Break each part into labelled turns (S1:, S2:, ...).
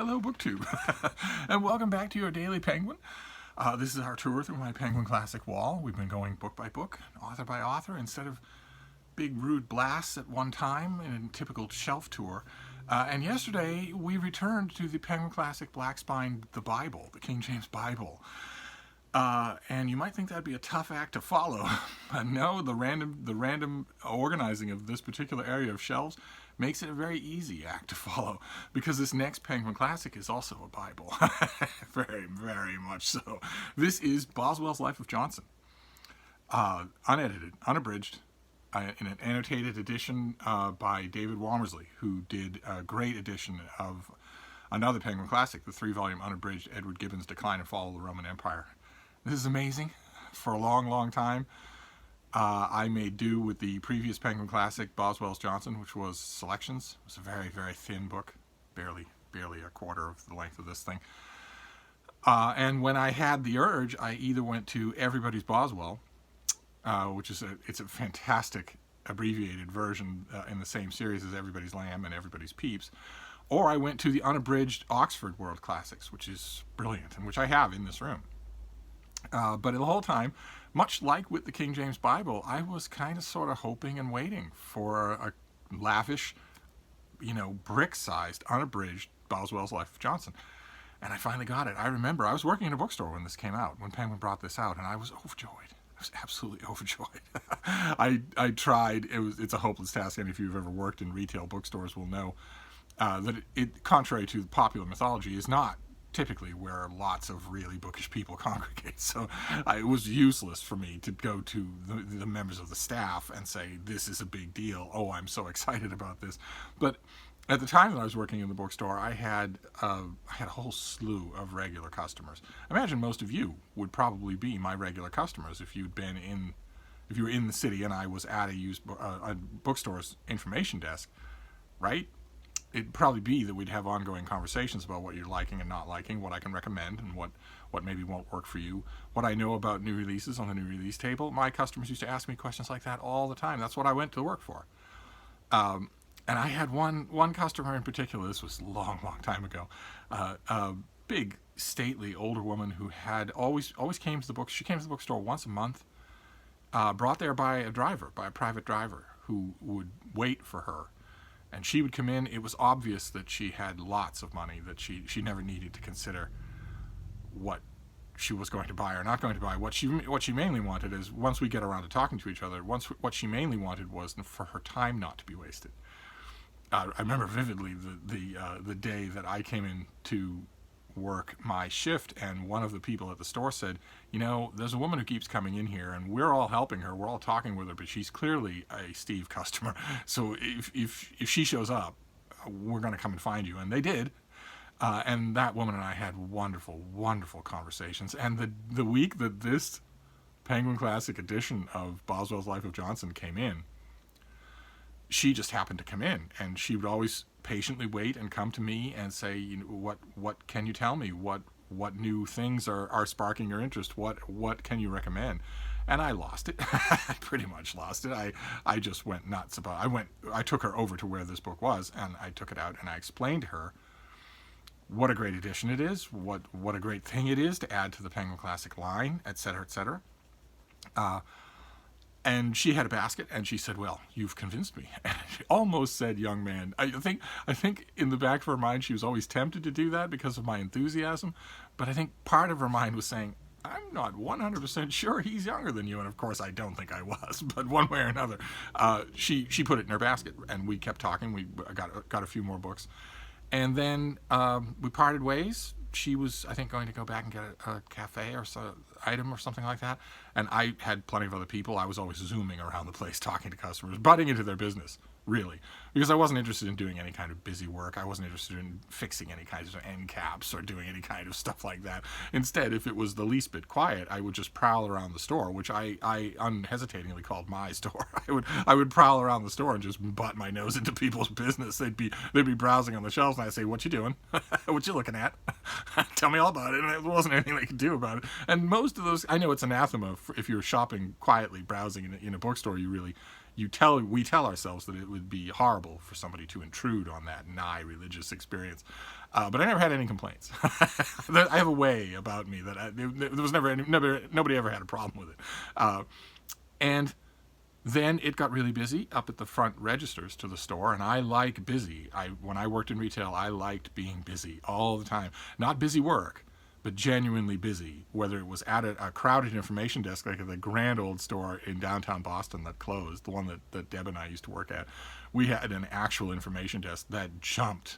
S1: Hello, BookTube, and welcome back to your Daily Penguin. This is our tour through my Penguin Classic wall. We've been going book by book, author by author, instead of big rude blasts at one time in a typical shelf tour. And yesterday, we returned to the Penguin Classic Black Spine, the Bible, the King James Bible. And you might think that'd be a tough act to follow, but no, the random organizing of this particular area of shelves makes it a very easy act to follow, because this next Penguin Classic is also a Bible. Very, very much so. This is Boswell's Life of Johnson, unedited, unabridged, in an annotated edition by David Womersley, who did a great edition of another Penguin Classic, the 3-volume unabridged Edward Gibbon's Decline and Fall of the Roman Empire. This is amazing. For a long, long time, I made do with the previous Penguin Classic, Boswell's Johnson, which was selections. It was a very, very thin book, barely a quarter of the length of this thing. And when I had the urge, I either went to Everybody's Boswell, which is it's a fantastic abbreviated version in the same series as Everybody's Lamb and Everybody's Peeps, or I went to the unabridged Oxford World Classics, which is brilliant and which I have in this room. But the whole time, much like with the King James Bible, I was kind of sort of hoping and waiting for a lavish, brick-sized, unabridged Boswell's Life of Johnson. And I finally got it. I remember I was working in a bookstore when this came out, when Penguin brought this out, and I was overjoyed. I was absolutely overjoyed. I tried. It's a hopeless task, and if you've ever worked in retail bookstores will know that it, contrary to popular mythology, is not typically where lots of really bookish people congregate. So it was useless for me to go to the members of the staff and say, this is a big deal. Oh, I'm so excited about this. But at the time that I was working in the bookstore, I had a whole slew of regular customers. I imagine most of you would probably be my regular customers if you were in the city and I was at a bookstore's information desk, right? It'd probably be that we'd have ongoing conversations about what you're liking and not liking, what I can recommend, and what maybe won't work for you, what I know about new releases on the new release table. My customers used to ask me questions like that all the time. That's what I went to work for. And I had one customer in particular. This was a long, long time ago. A big, stately older woman who had always came to the book. She came to the bookstore once a month, brought there by a private driver who would wait for her. And she would come in. It was obvious that she had lots of money, that she never needed to consider what she was going to buy or not going to buy. What she mainly wanted is, once we get around to talking to each other, what she mainly wanted was for her time not to be wasted. I remember vividly the day that I came in to work my shift, and one of the people at the store said, there's a woman who keeps coming in here, and we're all helping her, we're all talking with her, but she's clearly a Steve customer, so if she shows up, we're going to come and find you. And they did, and that woman and I had wonderful, wonderful conversations. And the week that this Penguin Classic edition of Boswell's Life of Johnson came in, she just happened to come in, and she would always patiently wait and come to me and say, what can you tell me? What new things are sparking your interest? What can you recommend? And I lost it. I pretty much lost it. I just went nuts about it. I took her over to where this book was, and I took it out and I explained to her what a great edition it is, what a great thing it is to add to the Penguin Classic line, etc., etc. And she had a basket, and she said, well, you've convinced me. And she almost said, young man. I think in the back of her mind, she was always tempted to do that because of my enthusiasm. But I think part of her mind was saying, I'm not 100% sure he's younger than you. And of course, I don't think I was. But one way or another, she put it in her basket, and we kept talking. We got a few more books. And then we parted ways. She was, I think, going to go back and get a cafe or item or something like that. And I had plenty of other people. I was always zooming around the place, talking to customers, butting into their business, really. Because I wasn't interested in doing any kind of busy work. I wasn't interested in fixing any kinds of end caps or doing any kind of stuff like that. Instead, if it was the least bit quiet, I would just prowl around the store, which I unhesitatingly called my store. I would prowl around the store and just butt my nose into people's business. They'd be browsing on the shelves, and I'd say, what you doing? What you looking at? Tell me all about it. And there wasn't anything they could do about it. And most of those, I know it's anathema if you're shopping quietly, browsing in a bookstore. You we tell ourselves that it would be horrible for somebody to intrude on that nigh religious experience. But I never had any complaints. I have a way about me that there was nobody ever had a problem with it. And then it got really busy up at the front registers to the store, and I like busy. When I worked in retail, I liked being busy all the time. Not busy work, but genuinely busy, whether it was at a crowded information desk like at the grand old store in downtown Boston that closed, the one that Deb and I used to work at. We had an actual information desk that jumped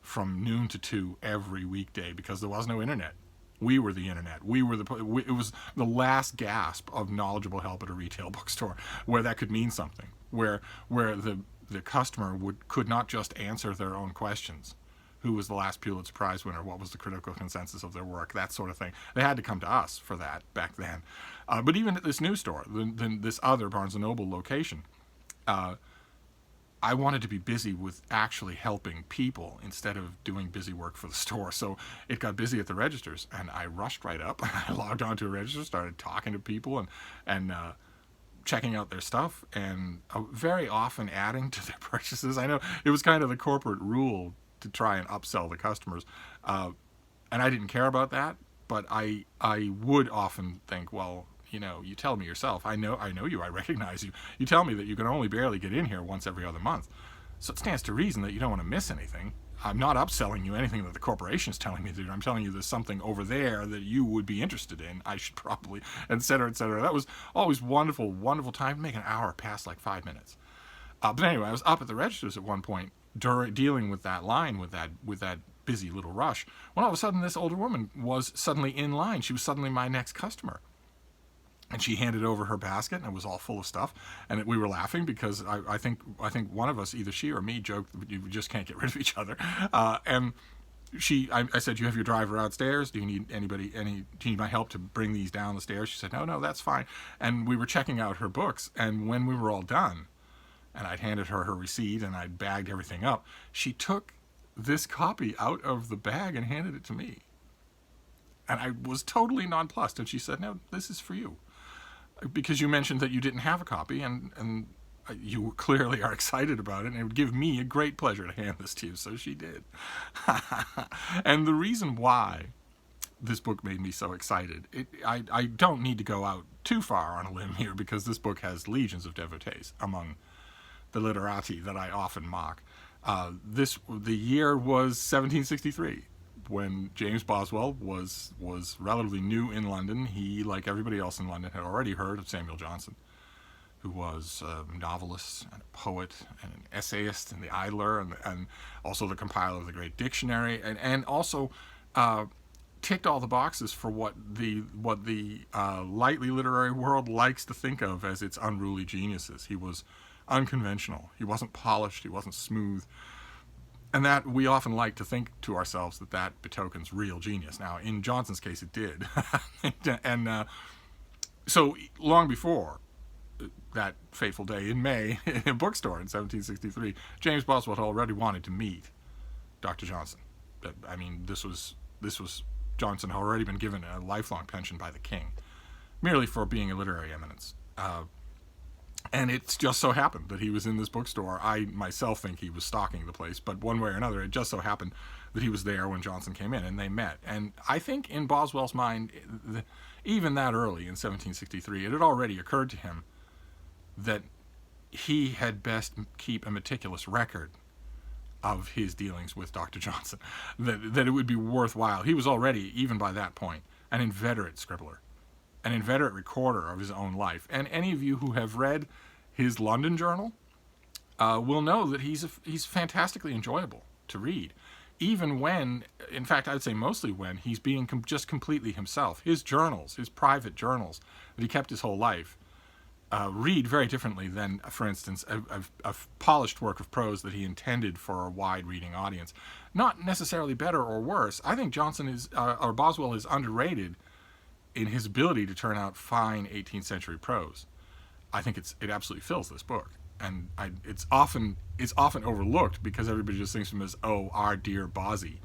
S1: from noon to 2 every weekday because there was no internet. We were the internet. It was the last gasp of knowledgeable help at a retail bookstore where that could mean something, where the customer could not just answer their own questions. Who was the last Pulitzer Prize winner? What was the critical consensus of their work? That sort of thing. They had to come to us for that back then. But even at this new store, this other Barnes & Noble location, I wanted to be busy with actually helping people instead of doing busy work for the store. So it got busy at the registers, and I rushed right up. I logged onto a register, started talking to people and checking out their stuff, and very often adding to their purchases. I know it was kind of the corporate rule to try and upsell the customers, and I didn't care about that. But I would often think, well, you tell me yourself. I know you. I recognize you. You tell me that you can only barely get in here once every other month. So it stands to reason that you don't want to miss anything. I'm not upselling you anything that the corporation is telling me to do. I'm telling you there's something over there that you would be interested in. I should probably, et cetera, et cetera. That was always wonderful, wonderful time. Make an hour pass like 5 minutes. But anyway, I was up at the registers at one point dealing with that line, with that busy little rush, when all of a sudden this older woman was suddenly in line. She was suddenly my next customer. And she handed over her basket, and it was all full of stuff. And we were laughing because I think one of us, either she or me, joked that you just can't get rid of each other. And I said, "You have your driver outstairs. Do you need do you need my help to bring these down the stairs?" She said, "No, that's fine." And we were checking out her books, and when we were all done, and I'd handed her her receipt and I'd bagged everything up, she took this copy out of the bag and handed it to me. And I was totally nonplussed. And she said, "No, this is for you, because you mentioned that you didn't have a copy, and you clearly are excited about it, and it would give me a great pleasure to hand this to you." So she did. And the reason why this book made me so excited, I don't need to go out too far on a limb here, because this book has legions of devotees among the literati that I often mock. The year was 1763. When James Boswell was relatively new in London. He, like everybody else in London, had already heard of Samuel Johnson, who was a novelist and a poet and an essayist and the idler, and also the compiler of the Great Dictionary, and also ticked all the boxes for what the lightly literary world likes to think of as its unruly geniuses. He was unconventional. He wasn't polished. He wasn't smooth. And that we often like to think to ourselves that betokens real genius. Now, in Johnson's case, it did. And so long before that fateful day in May in a bookstore in 1763, James Boswell had already wanted to meet Dr. Johnson. I mean, this was Johnson had already been given a lifelong pension by the king, merely for being a literary eminence. And it just so happened that he was in this bookstore. I myself think he was stalking the place, but one way or another, it just so happened that he was there when Johnson came in, and they met. And I think in Boswell's mind, even that early in 1763, it had already occurred to him that he had best keep a meticulous record of his dealings with Dr. Johnson, that it would be worthwhile. He was already, even by that point, an inveterate scribbler, an inveterate recorder of his own life. And any of you who have read his London journal will know that he's fantastically enjoyable to read, even when, in fact, I'd say mostly when, he's being just completely himself. His journals, his private journals that he kept his whole life, read very differently than, for instance, a polished work of prose that he intended for a wide reading audience. Not necessarily better or worse. I think Boswell is underrated in his ability to turn out fine 18th century prose. I think it absolutely fills this book, and it's often overlooked because everybody just thinks of him as, oh, our dear Bossie,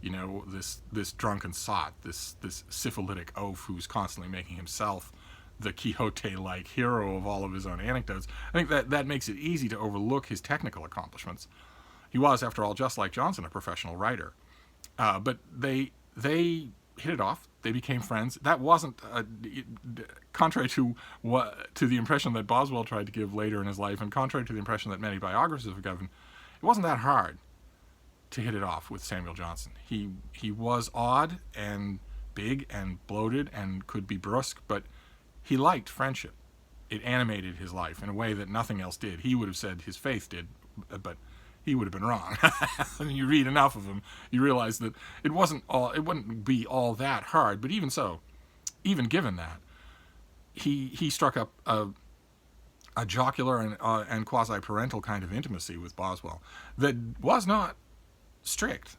S1: this drunken sot, this syphilitic oaf who's constantly making himself the Quixote-like hero of all of his own anecdotes. I think that makes it easy to overlook his technical accomplishments. He was, after all, just like Johnson, a professional writer. But they hit it off. They became friends. That wasn't contrary to the impression that Boswell tried to give later in his life, and contrary to the impression that many biographers have given. It wasn't that hard to hit it off with Samuel Johnson. He was odd and big and bloated and could be brusque, but he liked friendship. It animated his life in a way that nothing else did. He would have said his faith did, but he would have been wrong. When you read enough of him, you realize that it wouldn't be all that hard. But even so, even given that, he struck up a jocular and quasi-parental kind of intimacy with Boswell that was not strict.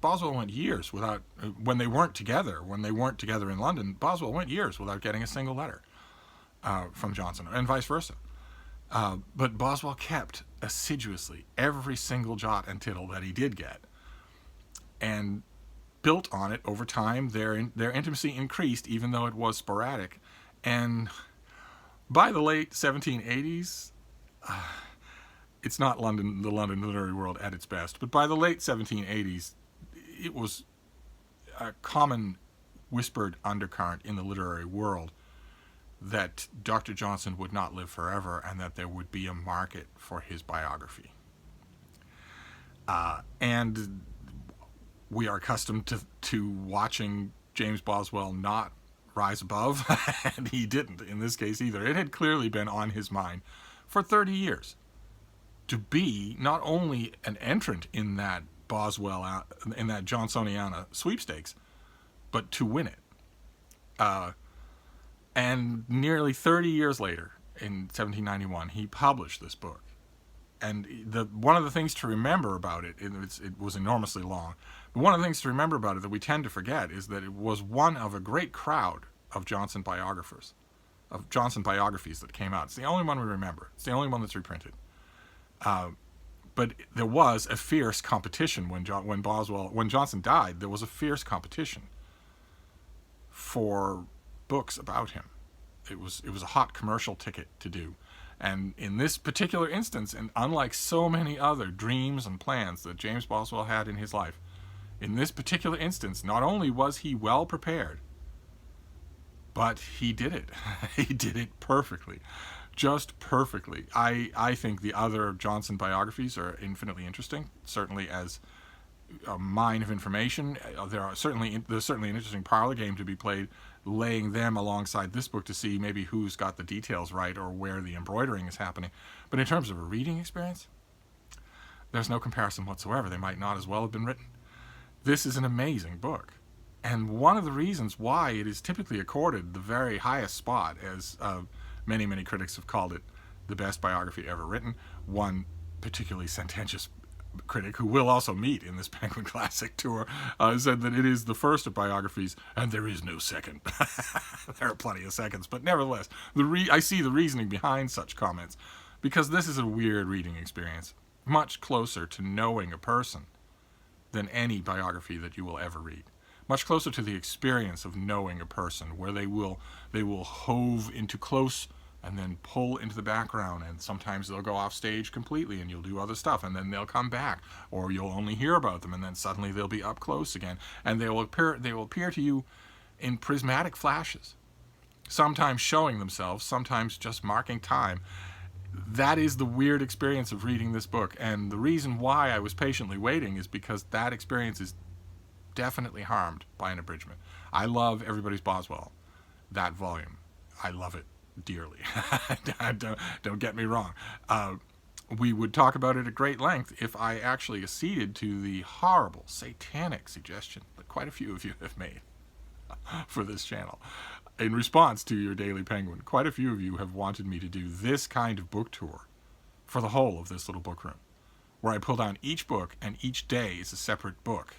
S1: Boswell went years without, when they weren't together in London, Boswell went years without getting a single letter from Johnson, and vice versa. But Boswell kept assiduously every single jot and tittle that he did get, and built on it over time. Their intimacy increased, even though it was sporadic. And by the late 1780s, it's not the London literary world at its best, but by the late 1780s, it was a common whispered undercurrent in the literary world that Dr. Johnson would not live forever and that there would be a market for his biography. And we are accustomed to watching James Boswell not rise above, and he didn't in this case either. It had clearly been on his mind for 30 years to be not only an entrant in that in that Johnsoniana sweepstakes, but to win it. And nearly 30 years later, in 1791, he published this book. And one of the things to remember about it, it was enormously long, but one of the things to remember about it that we tend to forget is that it was one of a great crowd of Johnson biographies that came out. It's the only one we remember. It's the only one that's reprinted. But there was a fierce competition when Johnson died. There was a fierce competition for books about him. It was a hot commercial ticket to do. And in this particular instance, and unlike so many other dreams and plans that James Boswell had in his life, in this particular instance, not only was he well prepared, but he did it. He did it perfectly. Just perfectly. I think the other Johnson biographies are infinitely interesting, certainly as a mine of information. There's certainly an interesting parlor game to be played, laying them alongside this book to see maybe who's got the details right or where the embroidering is happening. But in terms of a reading experience, there's no comparison whatsoever. They might not as well have been written. This is an amazing book. And one of the reasons why it is typically accorded the very highest spot, as many, many critics have called it the best biography ever written. One particularly sententious critic, who we'll also meet in this Penguin Classic tour, said that it is the first of biographies, and there is no second. There are plenty of seconds, but nevertheless, I see the reasoning behind such comments, because this is a weird reading experience, much closer to knowing a person than any biography that you will ever read. Much closer to the experience of knowing a person, where they will hove into close and then pull into the background, and sometimes they'll go off stage completely and you'll do other stuff, and then they'll come back, or you'll only hear about them, and then suddenly they'll be up close again, and they will appear to you in prismatic flashes, sometimes showing themselves, sometimes just marking time. That is the weird experience of reading this book, and the reason why I was patiently waiting is because that experience is definitely harmed by an abridgment. I love Everybody's Boswell, that volume. I love it dearly. Don't get me wrong. We would talk about it at great length if I actually acceded to the horrible, satanic suggestion that quite a few of you have made for this channel. In response to your Daily Penguin, quite a few of you have wanted me to do this kind of book tour for the whole of this little book room, where I pull down each book and each day is a separate book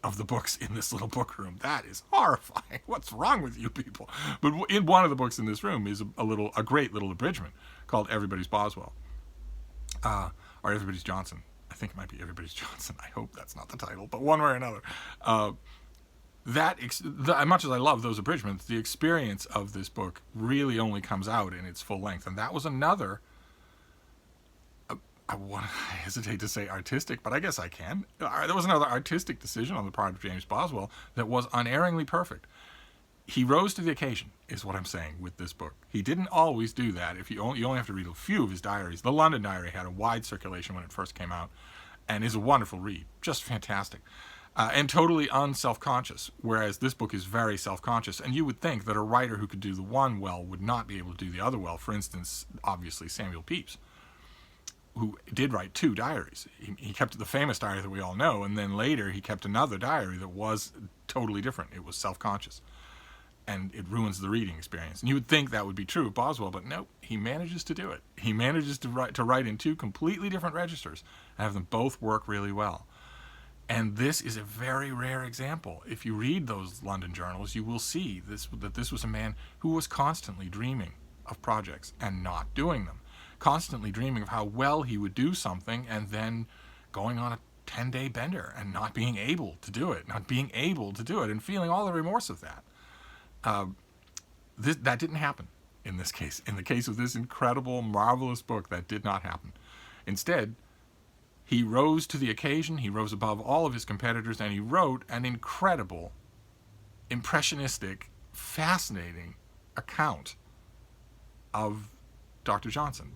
S1: of the books in this little book room. That is horrifying. What's wrong with you people? But in one of the books in this room is a great little abridgment called Everybody's Boswell, or Everybody's Johnson. I think it might be Everybody's Johnson. I hope that's not the title, but one way or another. much as I love those abridgments, the experience of this book really only comes out in its full length, and that was another. I hesitate to say artistic, but I guess I can. There was another artistic decision on the part of James Boswell that was unerringly perfect. He rose to the occasion, is what I'm saying with this book. He didn't always do that. If you only have to read a few of his diaries. The London Diary had a wide circulation when it first came out, and is a wonderful read, just fantastic, and totally unself-conscious. Whereas this book is very self-conscious, and you would think that a writer who could do the one well would not be able to do the other well. For instance, obviously Samuel Pepys, who did write 2 diaries. He kept the famous diary that we all know, and then later he kept another diary that was totally different. It was self-conscious, and it ruins the reading experience. And you would think that would be true of Boswell, but no, he manages to do it. He manages to write in 2 completely different registers and have them both work really well. And this is a very rare example. If you read those London journals, you will see that this was a man who was constantly dreaming of projects and not doing them. Constantly dreaming of how well he would do something, and then going on a 10-day bender and not being able to do it, and feeling all the remorse of that. That didn't happen in this case. In the case of this incredible, marvelous book, that did not happen. Instead, he rose to the occasion, he rose above all of his competitors, and he wrote an incredible, impressionistic, fascinating account of Dr. Johnson.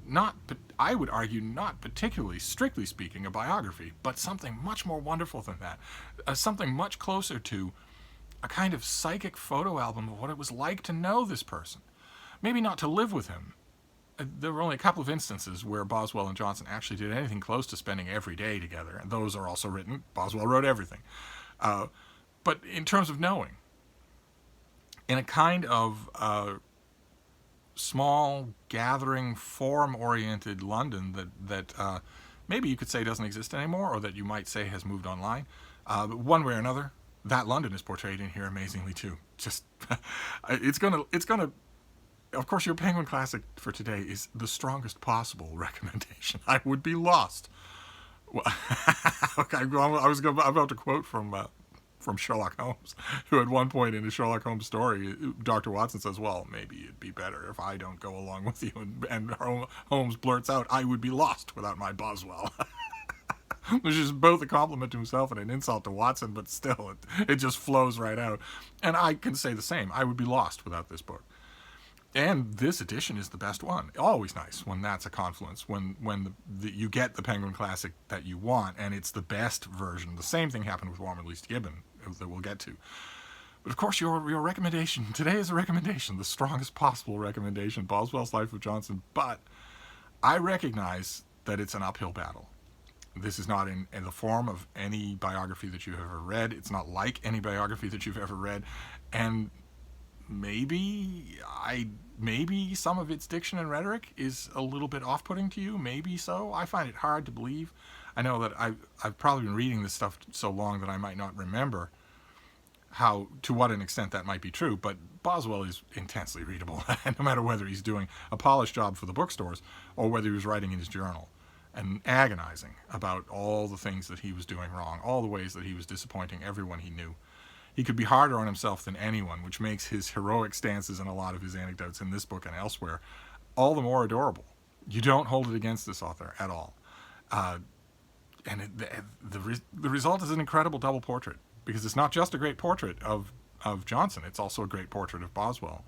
S1: I would argue, not particularly, strictly speaking, a biography, but something much more wonderful than that. Something much closer to a kind of psychic photo album of what it was like to know this person. Maybe not to live with him. There were only a couple of instances where Boswell and Johnson actually did anything close to spending every day together, and those are also written. Boswell wrote everything. But in terms of knowing, in a kind of small, gathering, forum-oriented London that maybe you could say doesn't exist anymore, or that you might say has moved online. But one way or another, that London is portrayed in here amazingly too. Just, it's gonna. Of course, your Penguin Classic for today is the strongest possible recommendation. I would be lost. Well, okay, I'm about to quote from Sherlock Holmes, who at one point in a Sherlock Holmes story, Dr. Watson says, well, maybe it'd be better if I don't go along with you. And Holmes blurts out, I would be lost without my Boswell. Which is both a compliment to himself and an insult to Watson, but still, it just flows right out. And I can say the same. I would be lost without this book. And this edition is the best one. Always nice when that's a confluence, when you get the Penguin Classic that you want, and it's the best version. The same thing happened with Warm Released Gibbon, that we'll get to. But of course, your recommendation today is a recommendation, the strongest possible recommendation, Boswell's Life of Johnson. But I recognize that it's an uphill battle. This is not in the form of any biography that you've ever read. It's not like any biography that you've ever read. And maybe some of its diction and rhetoric is a little bit off-putting to you. Maybe so. I find it hard to believe. I know that I've probably been reading this stuff so long that I might not remember to what an extent that might be true, but Boswell is intensely readable, no matter whether he's doing a polished job for the bookstores or whether he was writing in his journal and agonizing about all the things that he was doing wrong, all the ways that he was disappointing everyone he knew. He could be harder on himself than anyone, which makes his heroic stances in a lot of his anecdotes in this book and elsewhere all the more adorable. You don't hold it against this author at all. And the result is an incredible double portrait, because it's not just a great portrait of Johnson, it's also a great portrait of Boswell.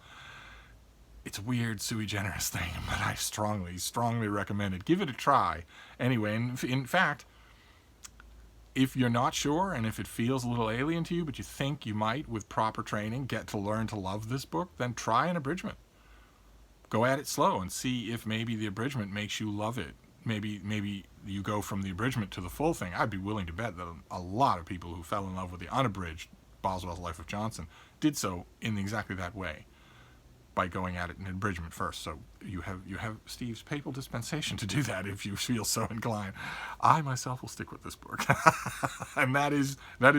S1: It's a weird sui generis thing, but I strongly, strongly recommend it. Give it a try. Anyway, and in fact, if you're not sure and if it feels a little alien to you, but you think you might, with proper training, get to learn to love this book, then try an abridgment. Go at it slow and see if maybe the abridgment makes you love it. Maybe you go from the abridgment to the full thing. I'd be willing to bet that a lot of people who fell in love with the unabridged Boswell's Life of Johnson did so in exactly that way, by going at it in abridgment first. So you have Steve's papal dispensation to do that if you feel so inclined. I myself will stick with this book, and that is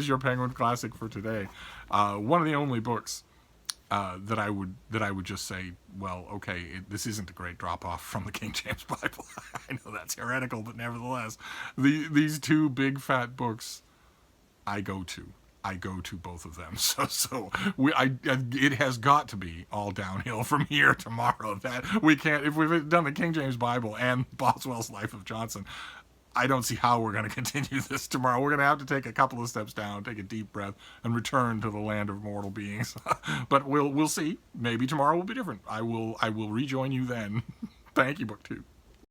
S1: your Penguin Classic for today. One of the only books that I would just say, well, okay, this isn't a great drop off from the King James Bible. I know that's heretical, but nevertheless, these two big fat books I go to. I go to both of them. It has got to be all downhill from here tomorrow. That we can't, if we've done the King James Bible and Boswell's Life of Johnson, I don't see how we're going to continue this tomorrow. We're going to have to take a couple of steps down, take a deep breath, and return to the land of mortal beings. But we'll see. Maybe tomorrow will be different. I will rejoin you then. Thank you, BookTube.